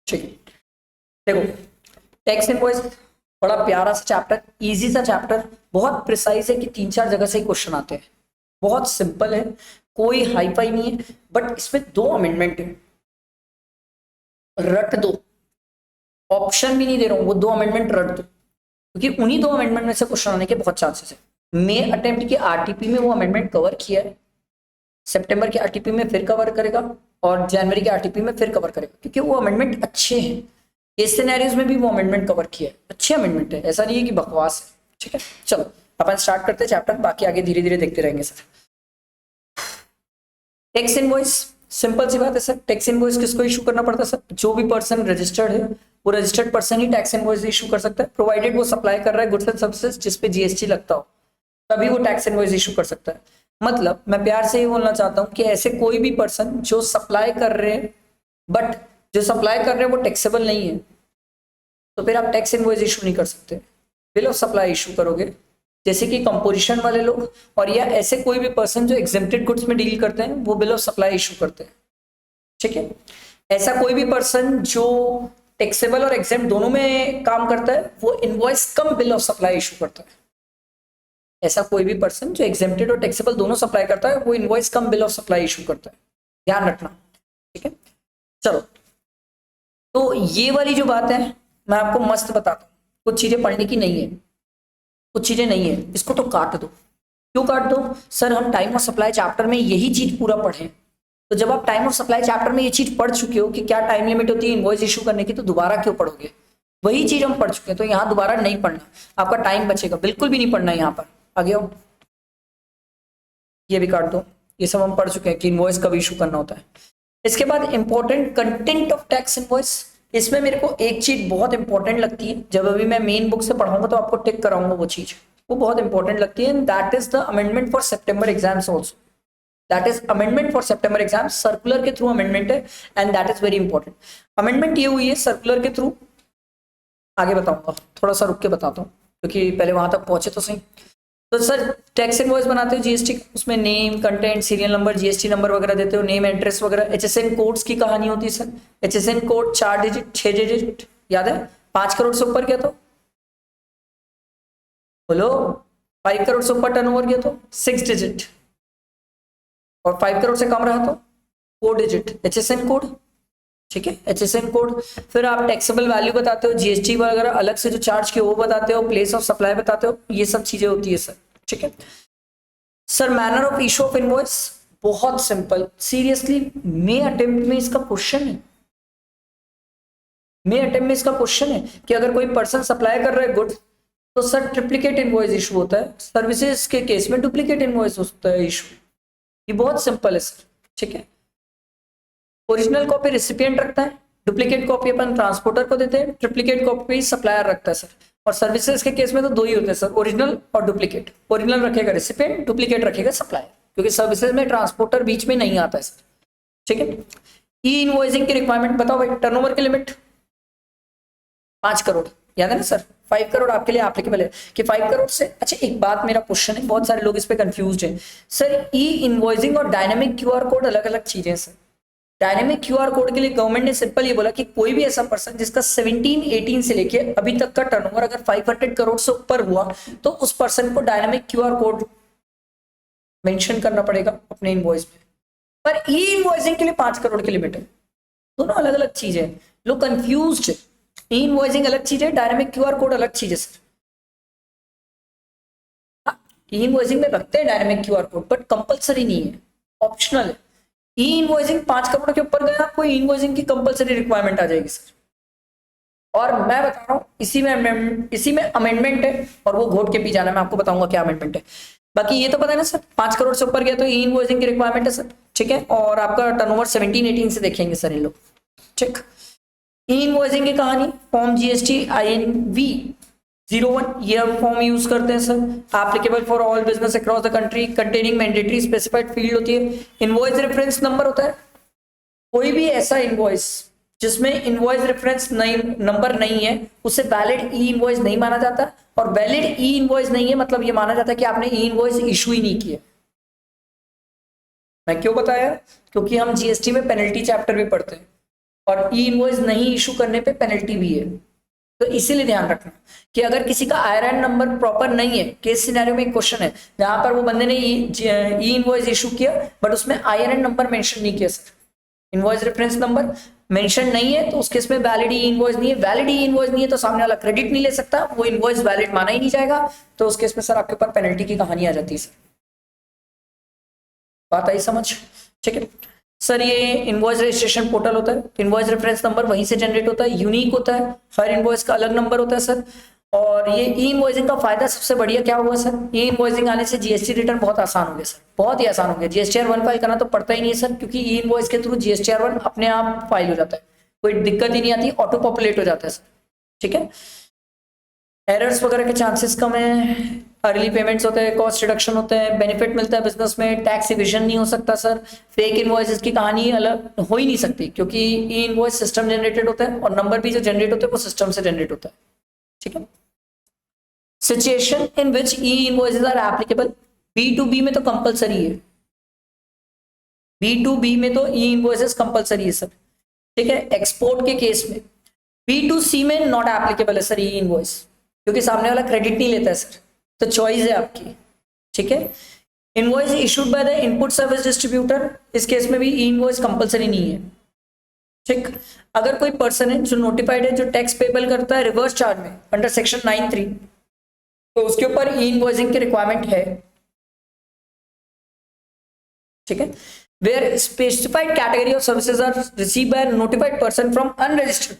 ठीक है, देखो टैक्स इनवॉइस बड़ा प्यारा सा चैप्टर, इजी सा चैप्टर, बहुत प्रिसाइज है कि 3-4 जगह से ही क्वेश्चन आते हैं, बहुत सिंपल है, कोई हाई फाई नहीं है, बट इसमें 2 अमेंडमेंट है, रट दो, ऑप्शन भी नहीं दे रहा हूं, वो 2 अमेंडमेंट रट दो, क्योंकि उन्हीं 2 अमेंडमेंट में से क्वेश्चन आने के बहुत चांसेस है। मे अटेम्प्ट की आरटीपी में वो अमेंडमेंट कवर किया है, सितंबर के आरटीपी में फिर कवर करेगा और जनवरी के आरटीपी में फिर कवर करेगा, क्योंकि वो अमेंडमेंट अच्छे हैं, केस सिनेरियोज में भी वो अमेंडमेंट कवर किया है, अच्छे अमेंडमेंट है, ऐसा नहीं है कि बकवास है। ठीक है, चलो अपन स्टार्ट करते हैं चैप्टर, बाकी आगे धीरे धीरे देखते रहेंगे सर। टैक्स इनवॉइस, सिंपल सी बात है सर, टैक्स इनवॉइस किसको इशू करना पड़ता है सर? जो भी पर्सन रजिस्टर्ड है वो रजिस्टर्ड पर्सन ही टैक्स इनवॉइस इशू कर सकता है, प्रोवाइडेड वो सप्लाई कर रहा है गुड्स एंड सर्विसेज जिस पे जीएसटी लगता हो, तभी वो टैक्स इनवॉइस इशू कर सकता है। मतलब मैं प्यार से ये बोलना चाहता हूं कि ऐसे कोई भी पर्सन जो सप्लाई कर रहे हैं, बट जो सप्लाई कर रहे हैं वो टैक्सेबल नहीं है, तो फिर आप टैक्स इनवॉइस इशू नहीं कर सकते, बिल ऑफ सप्लाई इशू करोगे, जैसे कि कंपोजिशन वाले लोग, और या ऐसे कोई भी पर्सन जो एग्जेम्प्टेड गुड्स में डील करते हैं वो बिल ऑफ सप्लाई इशू करते हैं। ठीक है, ऐसा कोई भी पर्सन जो टैक्सेबल और एग्जेम्प्ट दोनों में काम करता है वो invoice come bill of supply issue करता है। ऐसा कोई भी पर्सन जो एग्जेम्प्टेड और टैक्सेबल दोनों सप्लाई करता है वो invoice come bill of supply issue करता है, ध्यान रखना। ठीक है, चलो तो ये वाली जो बात है मैं आपको मस्त बताता हूँ, कुछ चीजें पढ़ने की नहीं है, कुछ चीजें नहीं है, इसको तो काट दो। क्यों काट दो सर? हम टाइम ऑफ सप्लाई चैप्टर में यही चीज पूरा पढ़े, तो जब आप टाइम ऑफ सप्लाई चैप्टर में ये चीज पढ़ चुके हो कि क्या टाइम लिमिट होती है इनवॉइस इशू करने की, तो दोबारा क्यों पढ़ोगे? वही चीज हम पढ़ चुके हैं, तो यहाँ दोबारा नहीं पढ़ना, आपका टाइम बचेगा, बिल्कुल भी नहीं पढ़ना यहाँ पर। आगे आओ, ये भी काट दो, ये सब हम पढ़ चुके हैं कि इनवॉइस कब इशू करना होता है। इसके बाद important content of tax invoice, इसमें मेरे को एक चीज बहुत इंपॉर्टेंट लगती है, जब अभी मैं मेन बुक से पढ़ाऊंगा तो आपको टिक कराऊंगा, वो चीज वो बहुत इंपॉर्टेंट लगती है, that is the amendment for September exams also, that is amendment for September exam, circular के थ्रू अमेंडमेंट है, and that is very important. Amendment ये हुई है सर्कुलर के थ्रू, आगे बताऊंगा, थोड़ा सा रुक के बताता हूँ क्योंकि पहले वहां तक पहुंचे तो सही। तो सर टैक्स इनवॉइस बनाते हो जीएसटी, उसमें name, content, serial number, GST number वगैरह देते हो, नेम, एड्रेस वगैरह, एचएसएन कोड्स की कहानी होती है sir. HSN code 4 digit 6 digit याद है, 5 करोड़ से ऊपर गया तो बोलो, 5 करोड़ से ऊपर टर्नओवर गया तो 6 डिजिट, और 5 करोड़ से कम रहा तो 4 डिजिट एचएसएन कोड। ठीक है, एचएसएन कोड, फिर आप टैक्सेबल वैल्यू बताते हो, जीएसटी वगैरह अलग से जो चार्ज किए वो बताते हो, प्लेस ऑफ सप्लाई बताते हो, ये सब चीजें होती है सर। ठीक है sir, manner of issue of invoice बहुत सिंपल, सीरियसली मे अटेम्प्ट में इसका क्वेश्चन है, मे अटेम्प्ट में इसका क्वेश्चन है कि अगर कोई पर्सन सप्लाई कर रहा है गुड्स तो सर ट्रिप्लीकेट इनवॉइस इशू होता है, सर्विसेज के केस में डुप्लीकेट इनवॉइस होता है इशू, ये बहुत सिंपल है सर। ठीक है, ओरिजिनल कॉपी रिसिपिएंट रखता है, डुप्लीकेट कॉपी अपन ट्रांसपोर्टर को देते हैं, ट्रिप्लीकेट कॉपी सप्लायर रखता है सर, और सर्विसेज के केस में तो 2 ही होते हैं सर, ओरिजिनल और डुप्लीकेट। ओरिजिनल रखेगा रिसिपिएंट, डुप्लीकेट रखेगा सप्लायर, क्योंकि सर्विसेज में ट्रांसपोर्टर बीच में नहीं आता है सर। ठीक है, ई इनवॉइसिंग की रिक्वायरमेंट बताओ भाई, टर्नओवर की लिमिट 5 करोड़, याद है ना सर, 5 करोड़ आपके लिए एप्लीकेबल है कि 5 करोड़ से। अच्छा एक बात, मेरा क्वेश्चन है, बहुत सारे लोग इस पे कंफ्यूज हैं सर, ई इनवॉइसिंग और डायनामिक क्यूआर कोड अलग अलग चीजें हैं सर। डायनेमिक क्यूआर कोड के लिए गवर्नमेंट ने सिंपल ये बोला कि कोई भी ऐसा पर्सन जिसका 17-18 से लेके अभी तक का टर्नओवर अगर 500 करोड़ से ऊपर हुआ तो उस पर्सन को डायनेमिक क्यूआर कोड मेंशन करना पड़ेगा अपने इनवॉइस में, पर ई इनवॉइसिंग के लिए 5 करोड़ की लिमिट है, दोनों अलग अलग चीजें हैं, लोग कंफ्यूज्ड है, ई इनवॉइसिंग अलग चीज है, डायनेमिक क्यूआर कोड अलग चीज है सर। ई इनवॉइसिंग में रखते हैं dynamic QR code, but compulsory नहीं है, ऑप्शनल है। ई इनवॉइसिंग 5 करोड़ के ऊपर गया आपको ई इनवॉइसिंग की कंपलसरी रिक्वायरमेंट आ जाएगी सर, और मैं बता रहा हूँ इसी में अमेंडमेंट है, और वो घोट के पी जाना, मैं आपको बताऊंगा क्या अमेंडमेंट है। बाकी ये तो पता है ना सर, 5 करोड़ से ऊपर गया तो ई इनवॉइसिंग की रिक्वायरमेंट है सर। ठीक है, और आपका टर्नओवर 17-18 से देखेंगे सर ये लोग। ठीक, ई इनवॉइसिंग की कहानी, फॉर्म जीएसटी INV 01 ये हम फॉर्म यूज करते हैं sir, applicable for all business across the country, containing mandatory specified field होती है, इनवॉइस रेफरेंस नंबर होता है, कोई भी ऐसा इनवॉइस जिसमें इनवॉइस रेफरेंस नंबर नहीं है उसे वैलिड ई इनवॉइस नहीं माना जाता, और वैलिड ई इनवॉइस नहीं है मतलब ये माना जाता है कि आपने ई इनवॉइस इशू ही नहीं किया। मैं क्यों बताया? क्योंकि हम जीएसटी में पेनल्टी चैप्टर भी पढ़ते हैं, और ई इनवॉइस नहीं इशू करने पे पेनल्टी भी है। तो इसीलिए ध्यान रखना कि अगर किसी का आईआरएन नंबर प्रॉपर नहीं है, केस सिनेरियो में एक क्वेश्चन है जहां पर वो बंदे ने ई इनवॉइस इशू किया बट उसमें आईआरएन नंबर मेंशन नहीं किया sir, invoice reference number mention नहीं है, तो उस केस में वैलिड ई इनवॉइस नहीं है। वैलिड ई इनवॉइस नहीं है तो सामने वाला क्रेडिट नहीं ले सकता, वो इनवॉइस वैलिड माना ही नहीं जाएगा, तो उस केस में सर आपके ऊपर पेनल्टी की कहानी आ जाती है सर। बात आई समझ? ठीक है सर, ये इनवॉइस रजिस्ट्रेशन पोर्टल होता है, इनवॉइस रेफरेंस नंबर वहीं से जनरेट होता है, यूनिक होता है, हर इनवॉइस का अलग नंबर होता है सर। और ये ई इनवॉइसिंग का फायदा सबसे बढ़िया क्या हुआ सर, ई इनवॉइसिंग आने से जीएसटी रिटर्न बहुत आसान हो गया सर, बहुत ही आसान हो गया। जीएसटीआर 1 फाइल करना तो पड़ता ही नहीं है सर, क्योंकि ई इनवॉइस के थ्रू जीएसटीआर 1 अपने आप फाइल हो जाता है, कोई दिक्कत ही नहीं आती, ऑटो पॉपुलेट हो जाता है सर। ठीक है, एरर्स वगैरह के चांसेस कम है, अर्ली पेमेंट्स होते हैं, कॉस्ट रिडक्शन होते हैं, बेनिफिट मिलता है बिजनेस में, टैक्स इविजन नहीं हो सकता सर, फेक इनवॉइसेस की कहानी अलग हो ही नहीं सकती, क्योंकि ई इनवॉइस सिस्टम जनरेटेड होता है और नंबर भी जो जनरेट होते हैं वो सिस्टम से जनरेट होता है। ठीक है, situation in which e invoices are applicable, B2B में तो कंपलसरी है, B2B में तो ई इनवॉइसेस कंपलसरी है सर। ठीक है, एक्सपोर्ट के केस में, B2C में नॉट एप्लीकेबल है सर ई इनवॉइस, क्योंकि सामने वाला क्रेडिट नहीं लेता है सर, तो चॉइस है आपकी। ठीक है, invoice issued by the input service distributor, इस केस में भी ई इनवॉइस कंपलसरी नहीं है। ठीक, अगर कोई पर्सन है जो नोटिफाइड है, जो टैक्स पेबल करता है रिवर्स चार्ज में अंडर सेक्शन 9(3), तो उसके ऊपर ई इनवॉइसिंग की रिक्वायरमेंट है। ठीक है, where specified category of services are receive by notified person from unregistered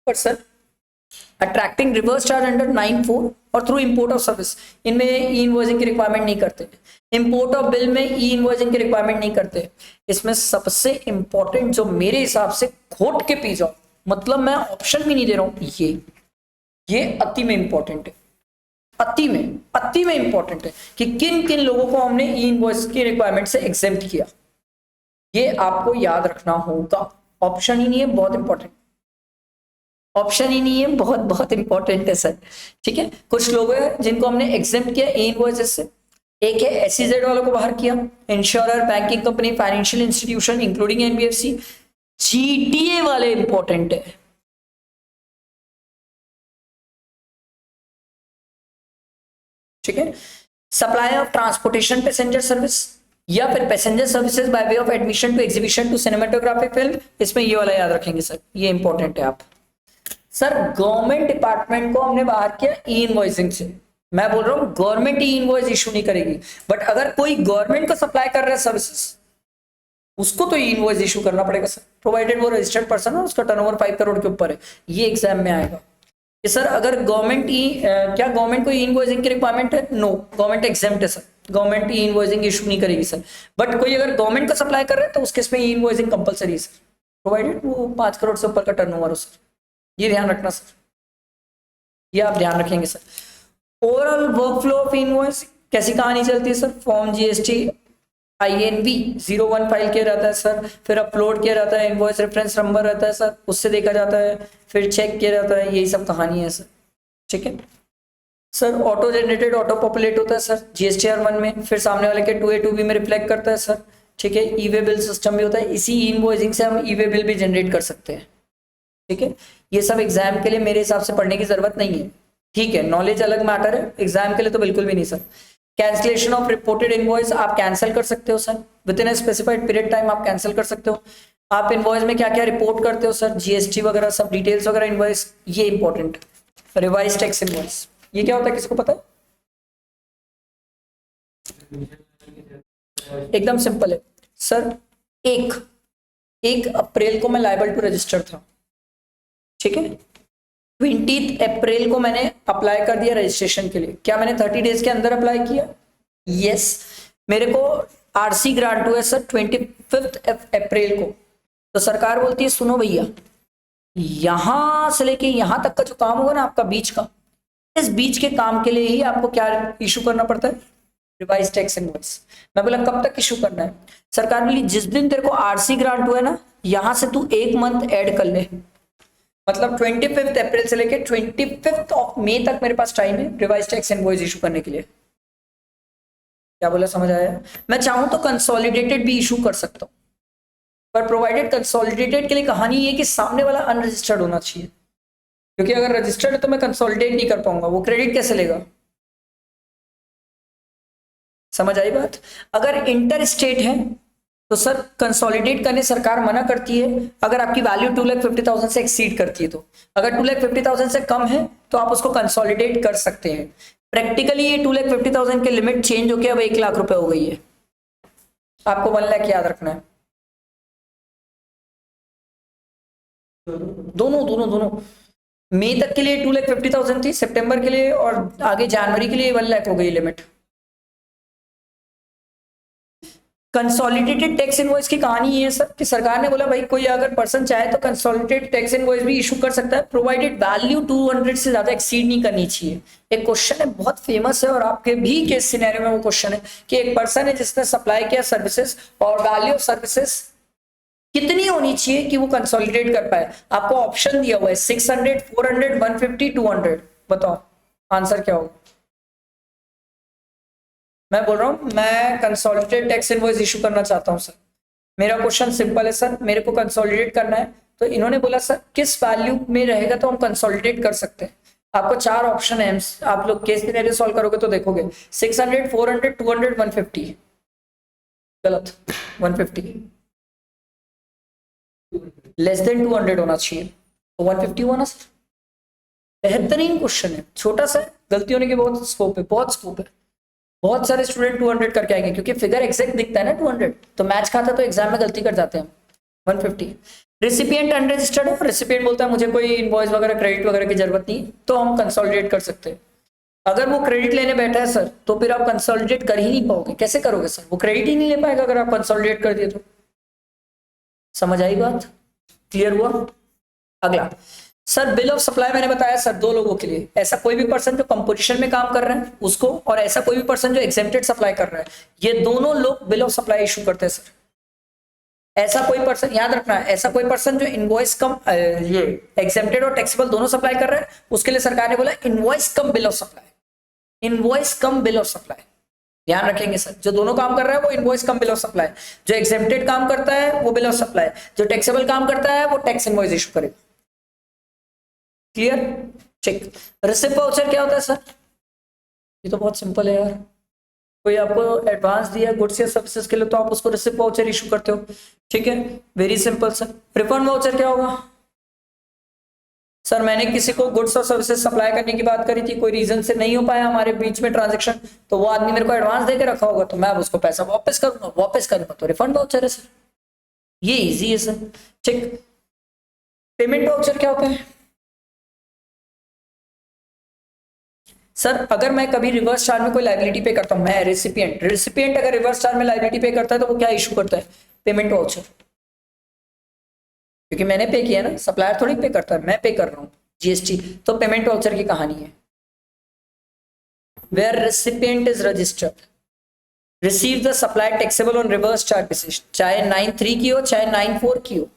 person attracting reverse charge under 9(4) और थ्रू इंपोर्ट ऑफ सर्विस, इनमें ई इनवॉइसिंग की रिक्वायरमेंट नहीं करते। इंपोर्ट ऑफ बिल में ई इनवॉइसिंग की रिक्वायरमेंट नहीं करते। इसमें सबसे इंपॉर्टेंट जो मेरे हिसाब से खोट के पी जाओ, मतलब मैं ऑप्शन भी नहीं दे रहा हूं, ये अति में इंपॉर्टेंट है, अति में इंपॉर्टेंट है कि किन किन लोगों को हमने ई इनवॉइस की रिक्वायरमेंट से एग्जेम्प्ट किया, ये आपको याद रखना होगा। ऑप्शन ही नहीं है, बहुत इंपॉर्टेंट, ऑप्शन ही नहीं है, बहुत बहुत इंपॉर्टेंट है सर। ठीक है, कुछ लोग हैं जिनको हमने एग्जेम्प्ट किया ई इनवॉइसेस से, एक है SEZ वालों को बाहर किया, insurer, banking company, financial institution including NBFC, GTA वाले इंपॉर्टेंट है। ठीक है, supply of transportation passenger service या फिर passenger services by way of admission to exhibition to cinematographic film, इसमें ये वाला याद रखेंगे सर, ये इंपॉर्टेंट है। आप सर गवर्नमेंट डिपार्टमेंट को हमने बाहर किया ई इनवॉइसिंग से, मैं बोल रहा हूं गवर्नमेंट ई इनवॉइस इशू नहीं करेगी, बट अगर कोई गवर्नमेंट को सप्लाई कर रहा है सर्विसेज, उसको तो ई इनवॉइस इशू करना पड़ेगा सर, प्रोवाइडेड वो रजिस्टर्ड पर्सन है, उसका टर्नओवर 5 करोड़ के ऊपर है। ये एग्जाम में आएगा कि सर अगर गवर्नमेंट क्या गवर्नमेंट को ई इनवॉइसिंग की रिक्वायरमेंट है? नो, गवर्नमेंट एग्जेम्प्ट है sir, government e invoicing issue नहीं करेगी सर। बट कोई अगर गवर्नमेंट को सप्लाई कर रहा है तो उस केस में ई इनवॉइसिंग कंपलसरी है सर, प्रोवाइडेड वो 5 करोड़ से ऊपर का टर्नओवर हो सर, ये ध्यान रखना सर, ये आप ध्यान रखेंगे sir. Overall workflow of invoice कैसी कहानी चलती है sir, form GST INV 01 file किया जाता है सर, फिर अपलोड किया जाता है, इनवॉइस रेफरेंस नंबर रहता है सर, उससे देखा जाता है, फिर चेक किया जाता है, यही सब कहानी है सर। ठीक है sir, auto generated auto populate होता है सर GSTR 1 में, फिर सामने वाले के 2A 2B में रिफ्लेक्ट करता है सर। ठीक है, ई वे बिल सिस्टम भी होता है, इसी इनवॉइसिंग से हम ई वे बिल भी जनरेट कर सकते हैं। ठीक है, ये सब एग्जाम के लिए मेरे हिसाब से पढ़ने की जरूरत नहीं है। ठीक है, नॉलेज अलग मैटर है, एग्जाम के लिए तो बिल्कुल भी नहीं sir. Cancellation of reported invoice आप कैंसिल कर सकते हो sir, with in a specified period time आप कैंसिल कर सकते हो। आप इनवॉइस में क्या क्या रिपोर्ट करते हो सर, GST वगैरह सब डिटेल्स वगैरह इनवॉइस, ये इंपॉर्टेंट। रिवाइज टैक्स इनवॉइस, ये क्या होता है, किसको पता है? एकदम सिंपल है सर, 1 अप्रैल को मैं लायबल टू रजिस्टर था। ठीक है, 20 अप्रैल को मैंने अप्लाई कर दिया रजिस्ट्रेशन के लिए, क्या मैंने 30 डेज के अंदर अप्लाई किया? यस, मेरे को RC ग्रांट हुआ सर 25 अप्रैल को। तो सरकार बोलती है सुनो भैया, यहां से लेके यहां तक का जो काम होगा ना आपका बीच का, इस बीच के काम के लिए ही आपको क्या इशू करना पड़ता है? Revise tax invoice. मैं बोला कब तक इशू करना है? सरकार बोली जिस दिन तेरे को RC ग्रांट हुआ है ना, यहां से तू 1 मंथ ऐड कर ले, मतलब 25 अप्रैल से लेके 25 मई तक मेरे पास टाइम है रिवाइज टैक्स इनवॉइस इशू करने के लिए। क्या बोला, समझ आया? मैं चाहूं तो कंसोलिडेटेड भी इशू कर सकता हूं, पर प्रोवाइडेड कंसोलिडेटेड के लिए कहानी ये कि सामने वाला अनरजिस्टर्ड होना चाहिए, क्योंकि अगर रजिस्टर्ड है तो मैं कंसोलिडेट नहीं कर पाऊंगा, वो क्रेडिट कैसे लेगा? समझ आई बात? अगर इंटर स्टेट है तो सर कंसोलिडेट करने सरकार मना करती है अगर आपकी वैल्यू 2,50,000 से एक्सीड करती है। तो अगर 2,50,000 से कम है तो आप उसको कंसोलिडेट कर सकते हैं। प्रैक्टिकली ये 2,50,000 के लिमिट चेंज होकर अब 1,00,000 रुपए हो गई है। आपको 1 लाख याद रखना है। दोनों दोनों दोनों मई तक के लिए 2,50,000 थी, सितंबर के लिए और आगे जनवरी के लिए 1 लाख हो गई लिमिट। कंसोलिडेटेड टैक्स इनवॉइस की कहानी ये है सर कि सरकार ने बोला भाई कोई अगर पर्सन चाहे तो कंसोलिडेटेड टैक्स इनवॉइस भी इशू कर सकता है, प्रोवाइडेड वैल्यू 200 से ज्यादा एक्सीड नहीं करनी चाहिए। एक क्वेश्चन है बहुत फेमस है और आपके भी केस सिनेरियो में वो क्वेश्चन है कि एक पर्सन है जिसने सप्लाई किया सर्विसेज और वैल्यू ऑफ सर्विसेज कितनी होनी चाहिए कि वो कंसोलिडेट कर पाए। आपको ऑप्शन दिया हुआ है 600, 400, 150, 200। बताओ आंसर क्या होगा? मैं बोल रहा हूं मैं कंसोलिडेटेड टैक्स इनवॉइस इशू करना चाहता हूं सर। मेरा क्वेश्चन सिंपल है सर, मेरे को कंसोलिडेट करना है तो इन्होंने बोला सर किस वैल्यू में रहेगा तो हम कंसोलिडेट कर सकते हैं। आपको 4 ऑप्शन है, आप लोग केस सिनेरियो सॉल्व करोगे तो देखोगे 600, 400, 200, 150। गलत, 150 लेस देन 200 होना चाहिए तो 150 होना सर। बेहतरीन क्वेश्चन है, छोटा सा गलती होने की बहुत स्कोप है, बहुत स्कोप है। बहुत सारे स्टूडेंट 200 करके आएंगे क्योंकि फिगर एग्जैक्ट दिखता है ना 200, तो मैच खाता तो एग्जाम में गलती कर जाते हैं। 150 रिसिपिएंट अनरजिस्टर्ड है, रिसिपिएंट बोलता है मुझे कोई इनवॉइस वगैरह क्रेडिट वगैरह की जरूरत नहीं, तो हम कंसोलिडेट कर सकते हैं। अगर वो क्रेडिट लेने बैठा है सर तो फिर आप कंसोलिडेट कर ही नहीं पाओगे। कैसे करोगे सर? वो क्रेडिट ही नहीं ले पाएगा अगर आप कंसोलिडेट कर दिए तो। समझ आई बात? क्लियर हुआ? अगला सर बिल ऑफ सप्लाई मैंने बताया सर 2 लोगों के लिए, ऐसा कोई भी पर्सन जो कंपोजिशन में काम कर रहा है उसको और ऐसा कोई भी पर्सन जो एग्जेम्प्टेड सप्लाई कर रहा है, ये दोनों लोग बिल ऑफ सप्लाई इशू करते हैं सर। ऐसा कोई पर्सन याद रखना है, ऐसा कोई पर्सन जो इनवॉइस कम ये एग्जेम्प्टेड और टैक्सेबल दोनों सप्लाई कर रहा है उसके लिए सरकार ने बोला invoice come bill of supply, invoice come bill of supply. ध्यान रखेंगे सर, जो दोनों काम कर रहा है वो invoice come bill of supply, जो एग्जेम्प्टेड काम करता है वो बिल ऑफ सप्लाई, जो टैक्सेबल काम करता है वो टैक्स इनवॉइस इशू करेगा। क्लियर? चेक। रिसिप्ट वाउचर क्या होता है सर? ये तो बहुत सिंपल है यार, कोई आपको एडवांस दिया गुड्स या सर्विसेज के लिए तो आप उसको रिसिप्ट वाउचर इशू करते हो, ठीक है, very simple sir. Refund voucher क्या होगा? सर मैंने किसी को गुड्स और सर्विसेज सप्लाई करने की बात करी थी, कोई रीजन से नहीं हो पाया हमारे बीच में ट्रांजेक्शन, तो वो आदमी मेरे को एडवांस देके रखा होगा तो मैं अब उसको पैसा वापस करूंगा तो रिफंड वाउचर है सर। ये इजी है सर, ठीक। पेमेंट वाउचर क्या होता है सर? अगर मैं कभी रिवर्स चार्ज में कोई लायबिलिटी पे करता हूं, मैं रिसिपिएंट अगर रिवर्स चार्ज में लायबिलिटी पे करता है तो वो क्या इशू करता है? पेमेंट वाउचर, क्योंकि मैंने पे किया ना, सप्लायर थोड़ी पे करता है, मैं पे कर रहा हूं जीएसटी, तो पेमेंट वाउचर की कहानी है। Where recipient is registered receive the supply taxable on reverse charge basis, चाहे 93 की हो चाहे 94 की हो।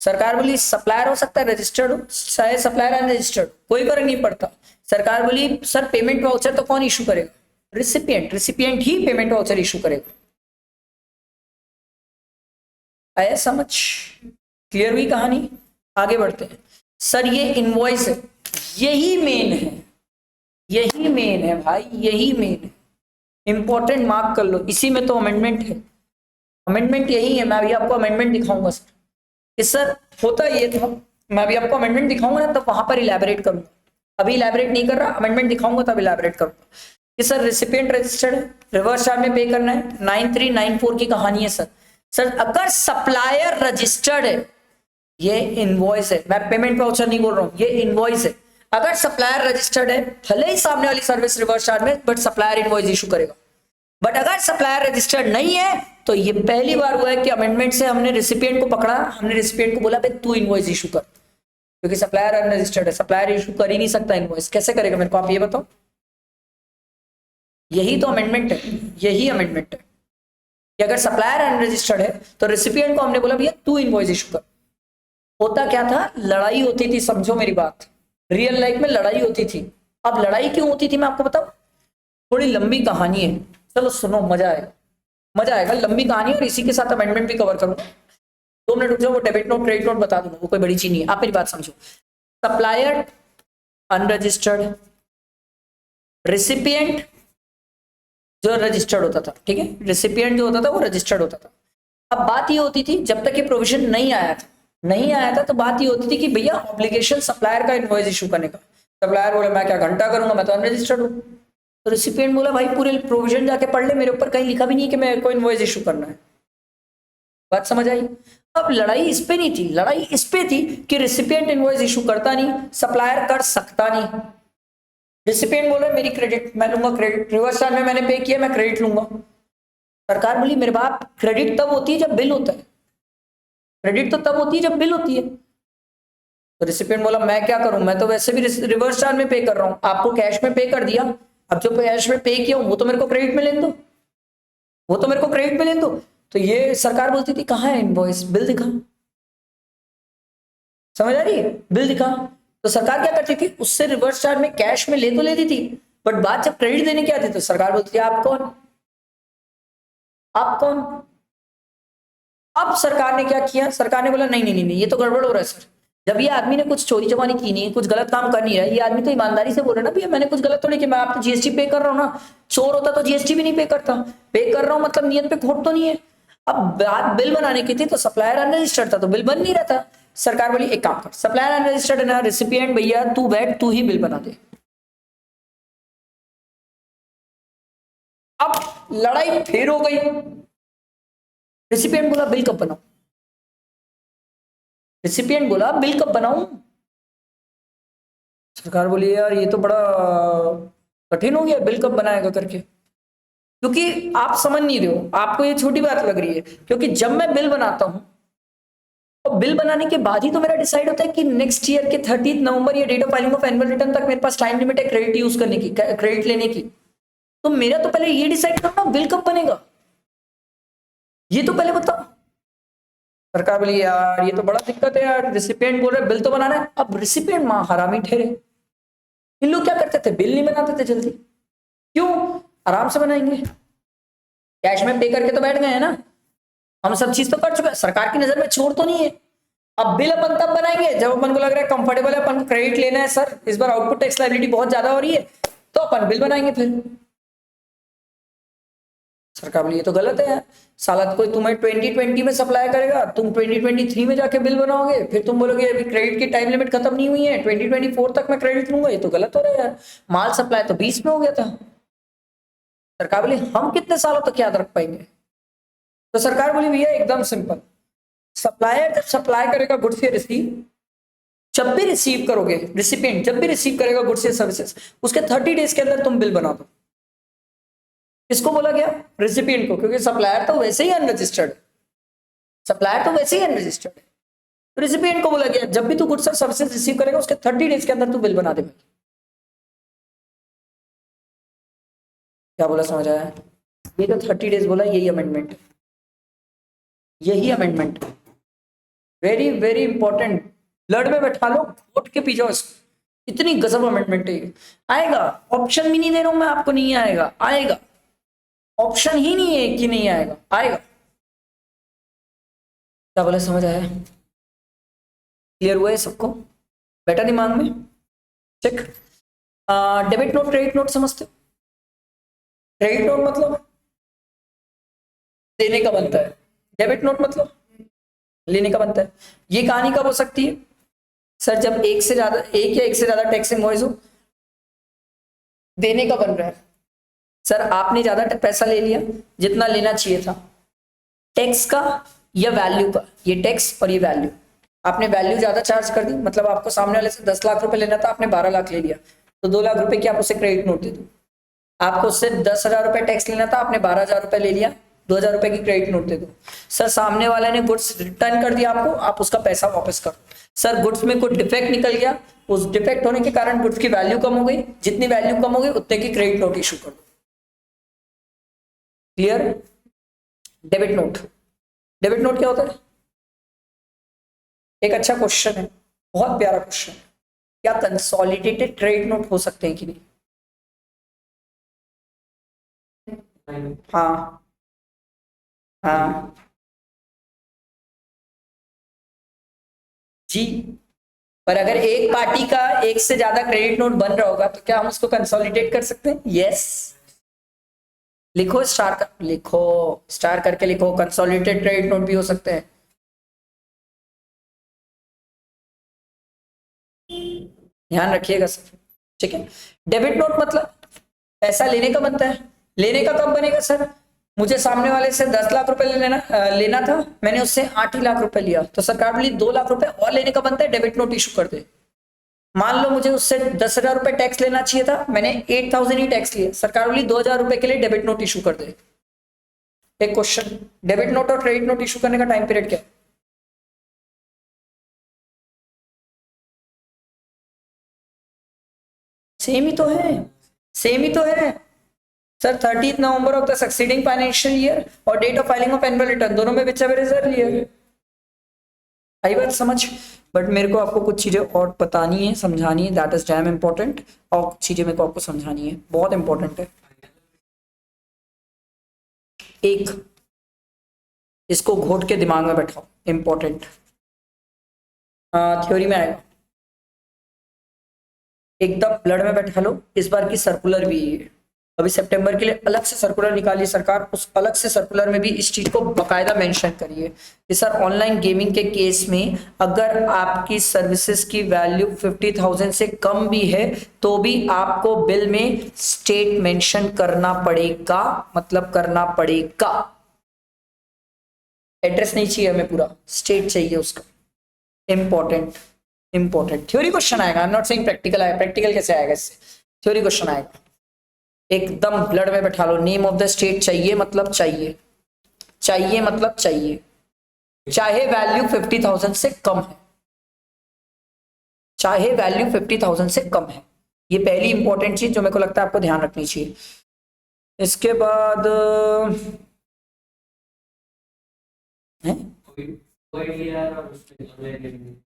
सरकार बोली सप्लायर हो सकता है रजिस्टर्ड हो चाहे सप्लायर अनरजिस्टर्ड, कोई फर्क नहीं पड़ता। सरकार बोली सर पेमेंट वाउचर तो कौन इशू करेगा? रिसिपिएंट ही पेमेंट वाउचर इशू करेगा। आया समझ? क्लियर हुई कहानी? आगे बढ़ते हैं सर। ये इनवॉइस है, यही मेन है, यही मेन है भाई, यही मेन है, इंपॉर्टेंट मार्क कर लो। इसी में तो अमेंडमेंट है, अमेंडमेंट यही है। मैं अभी आपको अमेंडमेंट दिखाऊंगा सर कि सर होता ये था, मैं अभी आपको अमेंडमेंट दिखाऊंगा ना तब वहां पर इलैबोरेट करूंगा, अभी इलैबोरेट नहीं कर रहा, अमेंडमेंट दिखाऊंगा तब इलैबोरेट करूंगा कि सर रेसिपिएंट रजिस्टर्ड है, रिवर्स चार्ज में पे करना है, 9394 की कहानी है सर। सर अगर सप्लायर रजिस्टर्ड है, ये इनवॉइस है, मैं पेमेंट वाउचर नहीं बोल रहा हूं, ये इनवॉइस है। अगर सप्लायर रजिस्टर्ड है भले ही सामने वाली सर्विस रिवर्स चार्ज में, बट सप्लायर इनवॉइस इशू करेगा। बट अगर सप्लायर रजिस्टर्ड नहीं है तो ये पहली बार हुआ है कि अमेंडमेंट से हमने रेसिपिएंट को पकड़ा, हमने रेसिपिएंट को बोला भाई तू इनवॉइस इशू कर, क्योंकि सप्लायर अनरजिस्टर्ड है, सप्लायर इशू कर ही नहीं सकता इनवॉइस। कैसे करेगा मेरे को आप ये बताओ? यही तो अमेंडमेंट है, यही अमेंडमेंट है कि अगर सप्लायर अनरजिस्टर्ड है तो रेसिपिएंट को हमने बोला भैया तू इनवॉइस इशू कर। होता क्या था, लड़ाई होती थी, समझो मेरी बात, रियल लाइफ में लड़ाई होती थी। अब लड़ाई क्यों होती थी मैं आपको बताऊं, थोड़ी लंबी कहानी है, चलो सुनो मजा आएगा। मजा आएगा, लंबी कहानी और इसी के साथ अमेंडमेंट भी कवर करूंगा। 2 मिनट रुक जाओ, वो डेबिट नोट क्रेडिट नोट बता दूंगा, वो कोई बड़ी चीज नहीं है, आप मेरी बात समझो। सप्लायर अनरजिस्टर्ड, रिसिपिएंट जो रजिस्टर्ड होता था, ठीक है, रिसिपिएंट जो होता था वो रजिस्टर्ड होता था। अब बात ये होती थी जब तक ये प्रोविजन नहीं आया था तो बात ये होती थी कि भैया ऑब्लिगेशन सप्लायर का इनवॉइस इशू करने का। सप्लायर बोला मैं क्या घंटा करूंगा, मैं तो अनरजिस्टर्ड हूँ। तो रिसिपिएंट बोला भाई पूरे प्रोविजन जाके पढ़ ले, मेरे ऊपर कहीं लिखा भी नहीं कि मेरे को इनवॉइस इशू करना है। बात समझ आई? अब लड़ाई इस पे नहीं थी, लड़ाई इस पे थी कि रिसिपिएंट इनवॉइस इशू करता नहीं, सप्लायर कर सकता नहीं। रिसिपिएंट बोला मेरी क्रेडिट मैं लूंगा, क्रेडिट रिवर्स चार्ज में मैंने पे किया, मैं क्रेडिट लूंगा। सरकार बोली मेरे बाप क्रेडिट तब होती है जब बिल होता है, क्रेडिट तो तब होती है जब बिल होती है। तो रिसिपिएंट बोला मैं क्या करूं, मैं तो वैसे भी रिवर्स चार्ज में पे कर रहा हूं, आपको कैश में पे कर दिया, अब जो कैश में पे किया हूं वो तो मेरे को क्रेडिट में लेने दो, वो तो मेरे को क्रेडिट में लेने दो। तो ये सरकार बोलती थी कहां है इनवॉइस, बिल दिखा। समझ आ रही है? बिल दिखा। तो सरकार क्या करती थी, उससे रिवर्स चार्ज में कैश में ले तो लेती थी, बट बात जब क्रेडिट देने की आती तो सरकार बोलती थी आप कौन, आप कौन। अब सरकार ने क्या किया, सरकार ने बोला नहीं नहीं नहीं ये तो गड़बड़ हो रहा है सर। जब ये आदमी ने कुछ चोरी चमारी की नहीं, कुछ गलत काम कर नहीं रहा, ये आदमी तो ईमानदारी से बोल रहा है ना भैया मैंने कुछ गलत थोड़ी किया, मैं आप तो जीएसटी पे कर रहा हूँ ना। चोर होता तो जीएसटी भी नहीं पे करता, पे कर रहा हूँ मतलब नियत पे खोट तो नहीं है। अब बात बिल बनाने की थी तो सप्लायर अनरजिस्टर्ड था तो बिल बन नहीं रहा था। सरकार बोली एक काम कर, सप्लायर अनरजिस्टर्ड है ना, रिसिपिएंट भैया तू बैठ, तू ही बिल बना दे। अब लड़ाई फिर हो गई। रिसिपिएंट बोला बिल कब बनाऊं, रिसिपिएंट बोला बिल कब बनाऊं। सरकार बोली यार ये तो बड़ा कठिन हो गया, बिल कब बनाएगा करके, क्योंकि आप समझ नहीं रहे हो, आपको ये छोटी बात लग रही है, क्योंकि जब मैं बिल बनाता हूं तो बिल बनाने के बाद ही तो मेरा डिसाइड होता है कि नेक्स्ट ईयर के 30 नवंबर या date of filing of annual return तक मेरे पास टाइम लिमिट है क्रेडिट यूज करने की, क्रेडिट लेने की। तो मेरा तो पहले ये डिसाइड करना बिल कब बनेगा, ये तो पहले बताओ। सरकार बोली यार ये तो बड़ा दिक्कत है यार, रिसिपिएंट बोल रहे बिल तो बनाना है। अब रिसिपिएंट मां हरामी ठहरे, इन लोग क्या करते थे बिल नहीं बनाते थे जल्दी, क्यों, आराम से बनाएंगे, कैश में पे करके तो बैठ गए हैं ना, हम सब चीज तो कर चुके हैं, सरकार की नजर में छोड़ तो नहीं है। अब बिल अपन तब बनाएंगे जब अपन को लग रहा है कंफर्टेबल है, अपन को क्रेडिट लेना है सर, इस बार आउटपुट टैक्स लायबिलिटी बहुत ज्यादा हो रही है, तो अपन बिल बनाएंगे। फिर सरकार बोली ये तो गलत है यार, साला कोई तुम्हें 2020 में सप्लाई करेगा, तुम 2023 में जाके बिल बनाओगे, फिर तुम बोलोगे अभी क्रेडिट की टाइम लिमिट खत्म नहीं हुई है, 2024 तक मैं क्रेडिट लूंगा, ये तो गलत हो रहा है यार, माल सप्लाई तो 20 में हो गया था। सरकार बोली हम कितने सालों तक याद रख पाएंगे। तो सरकार बोली भैया एकदम सिंपल, सप्लायर जब सप्लाई करेगा गुड्स या रिसीव, जब भी रिसीव करोगे, रिसिपिएंट जब भी रिसीव करेगा गुड्स या सर्विसेज, उसके 30 डेज के अंदर तुम बिल बना दो। किसको बोला गया, रिसिपिएंट को, क्योंकि सप्लायर तो वैसे ही अनरजिस्टर्ड, सप्लायर तो वैसे ही अनरजिस्टर्ड है। तो रिसिपिएंट को बोला गया जब भी तू गुड्स और सर्विसेज रिसीव करेगा उसके 30 डेज के अंदर तू बिल बना दे। क्या बोला, समझ आया? ये तो 30 डेज बोला, यही अमेंडमेंट, यही amendment very very important, blood में बैठा लो, वोट के पी जाओ इसको, इतनी गजब अमेंडमेंट है। आएगा, ऑप्शन भी नहीं दे रहा हूं मैं आपको, नहीं आएगा, आएगा, ऑप्शन ही नहीं है कि नहीं आएगा, आएगा। क्या बोला, समझ आया? क्लियर हुआ है सबको, बैठा दिमाग में? Check. Debit note credit note समझते हो? क्रेडिट नोट मतलब देने का बनता है, डेबिट नोट मतलब लेने का बनता है। ये कहानी कब हो सकती है सर, जब एक से ज्यादा, एक या एक से ज्यादा टैक्स इनवॉइस हो, देने का बन रहा है। सर आपने ज्यादा पैसा ले लिया जितना लेना चाहिए था, टैक्स का या वैल्यू का, ये टैक्स और ये वैल्यू, आपने वैल्यू ज्यादा चार्ज कर दी, मतलब आपको सामने वाले से 10 लाख रुपए लेना था, आपने 12 लाख ले लिया, तो 2 लाख रुपए की आप उसे क्रेडिट नोट दे दो। आपको उससे 10,000 रुपए टैक्स लेना था, आपने 12,000 रुपए ले लिया, 2,000 रुपए की क्रेडिट नोट दे दो। सर सामने वाले ने गुड्स रिटर्न कर दिया आपको, आप उसका पैसा वापस करो। सर गुड्स में कोई डिफेक्ट निकल गया, उस डिफेक्ट होने के कारण गुड्स की वैल्यू कम हो गई, जितनी वैल्यू कम हो गई उतने की क्रेडिट नोट इशू कर दो। Clear? Debit note, debit note क्या होता है? एक अच्छा क्वेश्चन है, बहुत प्यारा क्वेश्चन, क्या कंसोलिडेटेड क्रेडिट नोट हो सकते हैं कि नहीं? हाँ, हाँ जी। पर अगर एक पार्टी का एक से ज्यादा क्रेडिट नोट बन रहा होगा तो क्या हम उसको कंसोलिडेट कर सकते हैं? यस। लिखो स्टार कर, लिखो स्टार करके लिखो, कंसोलिडेटेड क्रेडिट नोट भी हो सकते हैं। ध्यान रखिएगा सर। ठीक है। डेबिट नोट मतलब पैसा लेने का बनता है। लेने का कब बनेगा सर? मुझे सामने वाले से 10 लाख रुपए लेना था, मैंने उससे 8 ही लाख रुपए लिया, तो सरकार बोली 2 लाख रुपए और लेने का बनता है, डेबिट नोट इशू कर दे। मान लो मुझे उससे 10,000 रुपए टैक्स लेना चाहिए था, मैंने 8,000 ही टैक्स लिया, सरकार बोली 2,000 रुपए के लिए डेबिट नोट इशू कर दे। एक क्वेश्चन, डेबिट नोट और क्रेडिट नोट इशू करने का टाइम पीरियड क्या है? सेम ही तो है, सेम ही तो है sir. 30 November of the succeeding financial year और date of filing of annual return, दोनों में विच एवर इज अर्लियर। आई बात समझ? बट मेरे को आपको कुछ चीजें और बतानी है, समझानी है, दैट इज डैम इंपॉर्टेंट। और कुछ चीजें मेरे को आपको समझानी है, बहुत इंपॉर्टेंट है। एक, इसको घोट के दिमाग में बैठाओ, इंपॉर्टेंट थ्योरी में आएगा। एकदम ब्लड में बैठा लो। इस बार की सर्कुलर भी है, अभी सितंबर के लिए अलग से सर्कुलर निकाली सरकार, उस अलग से सर्कुलर में भी इस चीज को बकायदा मेंशन करिए कि सर ऑनलाइन गेमिंग के केस में अगर आपकी सर्विसेज की वैल्यू 50,000 से कम भी है तो भी आपको बिल में स्टेट मेंशन करना पड़ेगा, मतलब करना पड़ेगा। एड्रेस नहीं चाहिए हमें, पूरा स्टेट चाहिए उसका। इंपॉर्टेंट, इंपॉर्टेंट थ्योरी क्वेश्चन आएगा। I am not saying practical आएगा, प्रैक्टिकल कैसे आएगा इससे, थ्योरी क्वेश्चन आएगा। एकदम ब्लड में बैठा लो, नेम ऑफ द स्टेट चाहिए मतलब चाहिए, चाहिए मतलब चाहिए, चाहे वैल्यू 50,000 से कम है, चाहे वैल्यू 50,000 से कम है। ये पहली इंपॉर्टेंट चीज जो मेरे को लगता है आपको ध्यान रखनी चाहिए। इसके बाद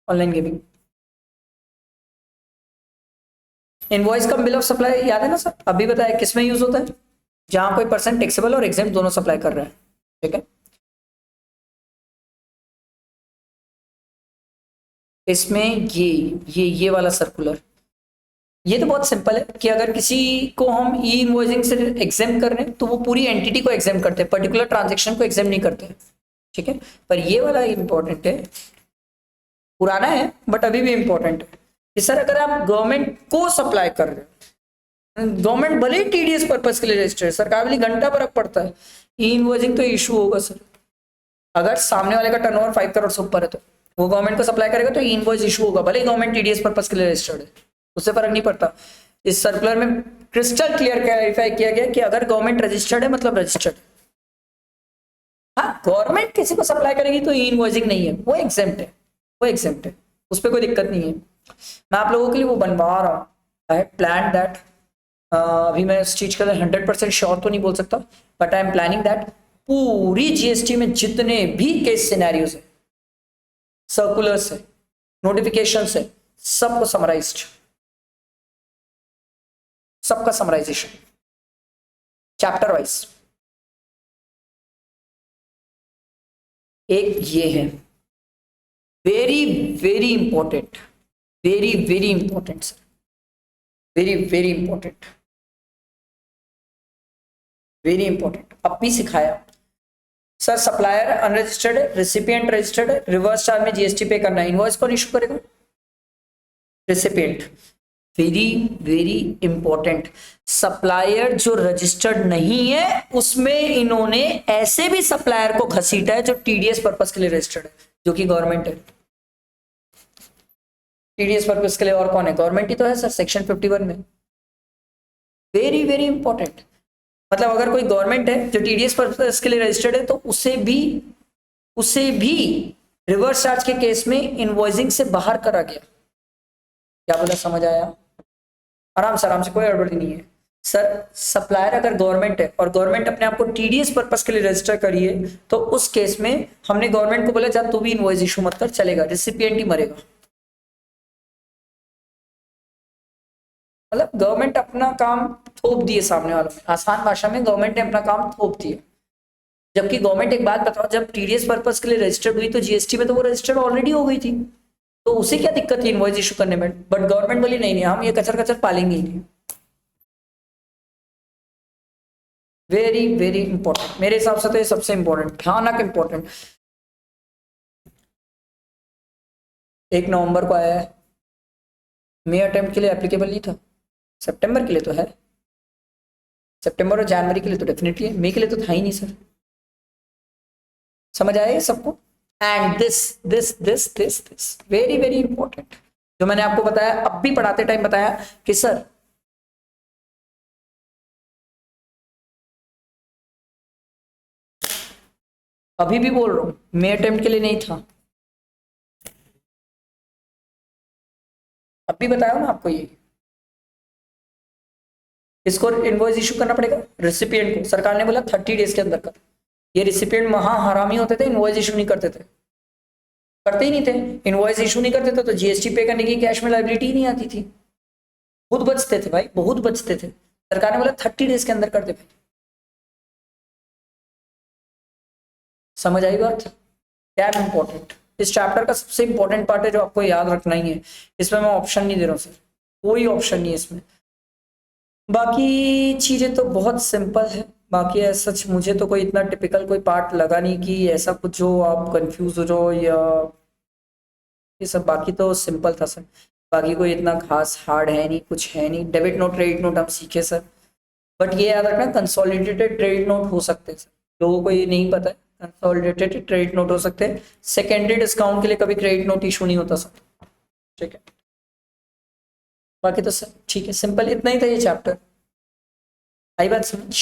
online gaming, invoice come bill of supply, याद है ना सर? अभी बताया किसमें यूज होता है, जहां कोई पर्सन टैक्सेबल और एग्जेम्प्ट दोनों सप्लाई कर रहा है। ठीक है, इसमें ये वाला सर्कुलर, ये तो बहुत सिंपल है कि अगर किसी को हम ई इनवॉइसिंग से एग्जाम कर रहे हैं तो वो पूरी एंटिटी को एग्जाम करते हैं, पर्टिकुलर ट्रांजेक्शन को एग्जाम नहीं करते। ठीक है, पर ये वाला इंपॉर्टेंट है, पुराना है बट अभी भी इंपॉर्टेंट है कि सर अगर आप गवर्नमेंट को सप्लाई कर रहे हो, गवर्नमेंट भले ही टीडीएस पर्पज के लिए रजिस्टर है, सरकार वाली घंटा फर्क पड़ता है, ई इनवॉइसिंग तो इशू होगा सर। अगर सामने वाले का टर्नओवर 5 करोड़ से ऊपर है तो वो गवर्नमेंट को सप्लाई करेगा तो ई इनवॉइस इशू होगा, भले ही गवर्नमेंट टीडीएस पर्पज के लिए रजिस्टर्ड है, उससे फर्क नहीं पड़ता। इस सर्कुलर में क्रिस्टल क्लियर क्लैरिफाई किया गया कि अगर गवर्नमेंट रजिस्टर्ड है मतलब रजिस्टर्ड। हाँ, गवर्नमेंट किसी को सप्लाई करेगी तो ई इनवॉइसिंग नहीं है, वो एग्जेम्प्ट है, वो एग्जेम्प्ट है, उस पर कोई दिक्कत नहीं है। मैं आप लोगों के लिए वो बनवा रहा हूँ, आई हैव प्लान दैट। अभी मैं इस चीज का 100% श्योर तो नहीं बोल सकता, but I am planning that पूरी जीएसटी में जितने भी केस सिनेरियोज है, सर्कुलर्स है, नोटिफिकेशन है, सबको समराइज्ड, सबका समराइजेशन चैप्टर वाइज। एक ये है very very important, very very important sir, very very important, very important. अब भी सिखाया सर, सप्लायर अनरजिस्टर्ड है, रिसिपिएंट रजिस्टर्ड है, रिवर्स चार्ज में जीएसटी पे करना है, इनवॉइस कौन इशू करेगा? Recipient. Very very important, supplier जो रजिस्टर्ड नहीं है उसमें इन्होंने ऐसे भी सप्लायर को घसीटा है जो टीडीएस पर्पस के लिए रजिस्टर्ड है, जो कि गवर्नमेंट है। टीडीएस पर्पस के लिए और कौन है? गवर्नमेंट ही तो है सर, सेक्शन 51 में। वेरी वेरी इंपॉर्टेंट, मतलब अगर कोई गवर्नमेंट है जो टीडीएस पर्पस के लिए रजिस्टर्ड है तो उसे भी रिवर्स चार्ज के केस में इनवॉइसिंग से बाहर करा गया। क्या बोला, समझ आया? आराम से, कोई गड़बड़ी नहीं है सर। सप्लायर अगर गवर्नमेंट है और गवर्नमेंट अपने आप को टीडीएस पर्पस के लिए रजिस्टर करिए तो उस केस में हमने गवर्नमेंट को बोला जब तू भी इनवॉइस इशू मत कर, चलेगा, रिसिपिएंट ही मरेगा। मतलब गवर्नमेंट अपना काम थोप दिए सामने वालों में, आसान भाषा में गवर्नमेंट ने अपना काम थोप दिया। जबकि गवर्नमेंट, एक बात बताओ, जब टीडीएस पर्पस के लिए रजिस्टर्ड हुई तो जीएसटी में तो वो रजिस्टर्ड ऑलरेडी हो गई थी, तो उसे क्या दिक्कत थी इनवॉइस इशू करने में? बट गवर्नमेंट बोली नहीं नहीं, हम ये कचर कचर पालेंगे ही नहीं। वेरी वेरी इंपॉर्टेंट, मेरे हिसाब से तो ये सबसे इंपॉर्टेंट, भयानक इंपॉर्टेंट। 1 नवंबर को आया है, मई अटेम्प्ट के लिए एप्लीकेबल नहीं था, सितंबर के लिए तो है, सितंबर और जनवरी के लिए तो डेफिनेटली है, मई के लिए तो था ही नहीं सर। समझ आया सबको? And this this this this this very very important, जो मैंने आपको बताया, अब भी पढ़ाते टाइम बताया कि सर अभी भी बोल रहा हूं, मई अटेम्प्ट के लिए नहीं था, अब भी बताया ना आपको ये। इसको इनवॉइस इशू करना पड़ेगा रेसिपिएंट को, सरकार ने बोला 30 डेज के अंदर कर। ये रेसिपिएंट महा हरामी होते थे, इनवॉइस इशू नहीं करते थे, करते ही नहीं थे, इनवॉइस इशू नहीं करते थे तो जीएसटी पे करने की कैश में लाइबिलिटी नहीं आती थी, बहुत बचते थे भाई, बहुत बचते थे। सरकार ने बोला 30 डेज के अंदर कर दे भाई। समझ आई बात? क्या इंपॉर्टेंट, इस चैप्टर का सबसे इंपॉर्टेंट पार्ट है जो आपको याद रखना ही है। इसमें मैं ऑप्शन नहीं दे रहा हूँ सर, कोई ऑप्शन नहीं है इसमें। बाकी चीजें तो बहुत सिंपल है, बाकी ऐसा सच मुझे तो कोई इतना टिपिकल कोई पार्ट लगा नहीं कि ऐसा कुछ जो आप कंफ्यूज हो जाओ या ये सब, बाकी तो सिंपल था सर। बाकी कोई इतना खास हार्ड है नहीं, कुछ है नहीं। डेबिट नोट क्रेडिट नोट हम सीखे सर, बट ये याद रखना कंसोलिडेटेड क्रेडिट नोट हो सकते हैं सर, लोगों को ये नहीं पता है, कंसोलिडेटेड क्रेडिट नोट हो सकते हैं। सेकेंडरी डिस्काउंट के लिए कभी क्रेडिट नोट इशू नहीं होता सर, ठीक है। बाकी तो सर ठीक है, सिंपल इतना ही था ये चैप्टर, आई बात समझ?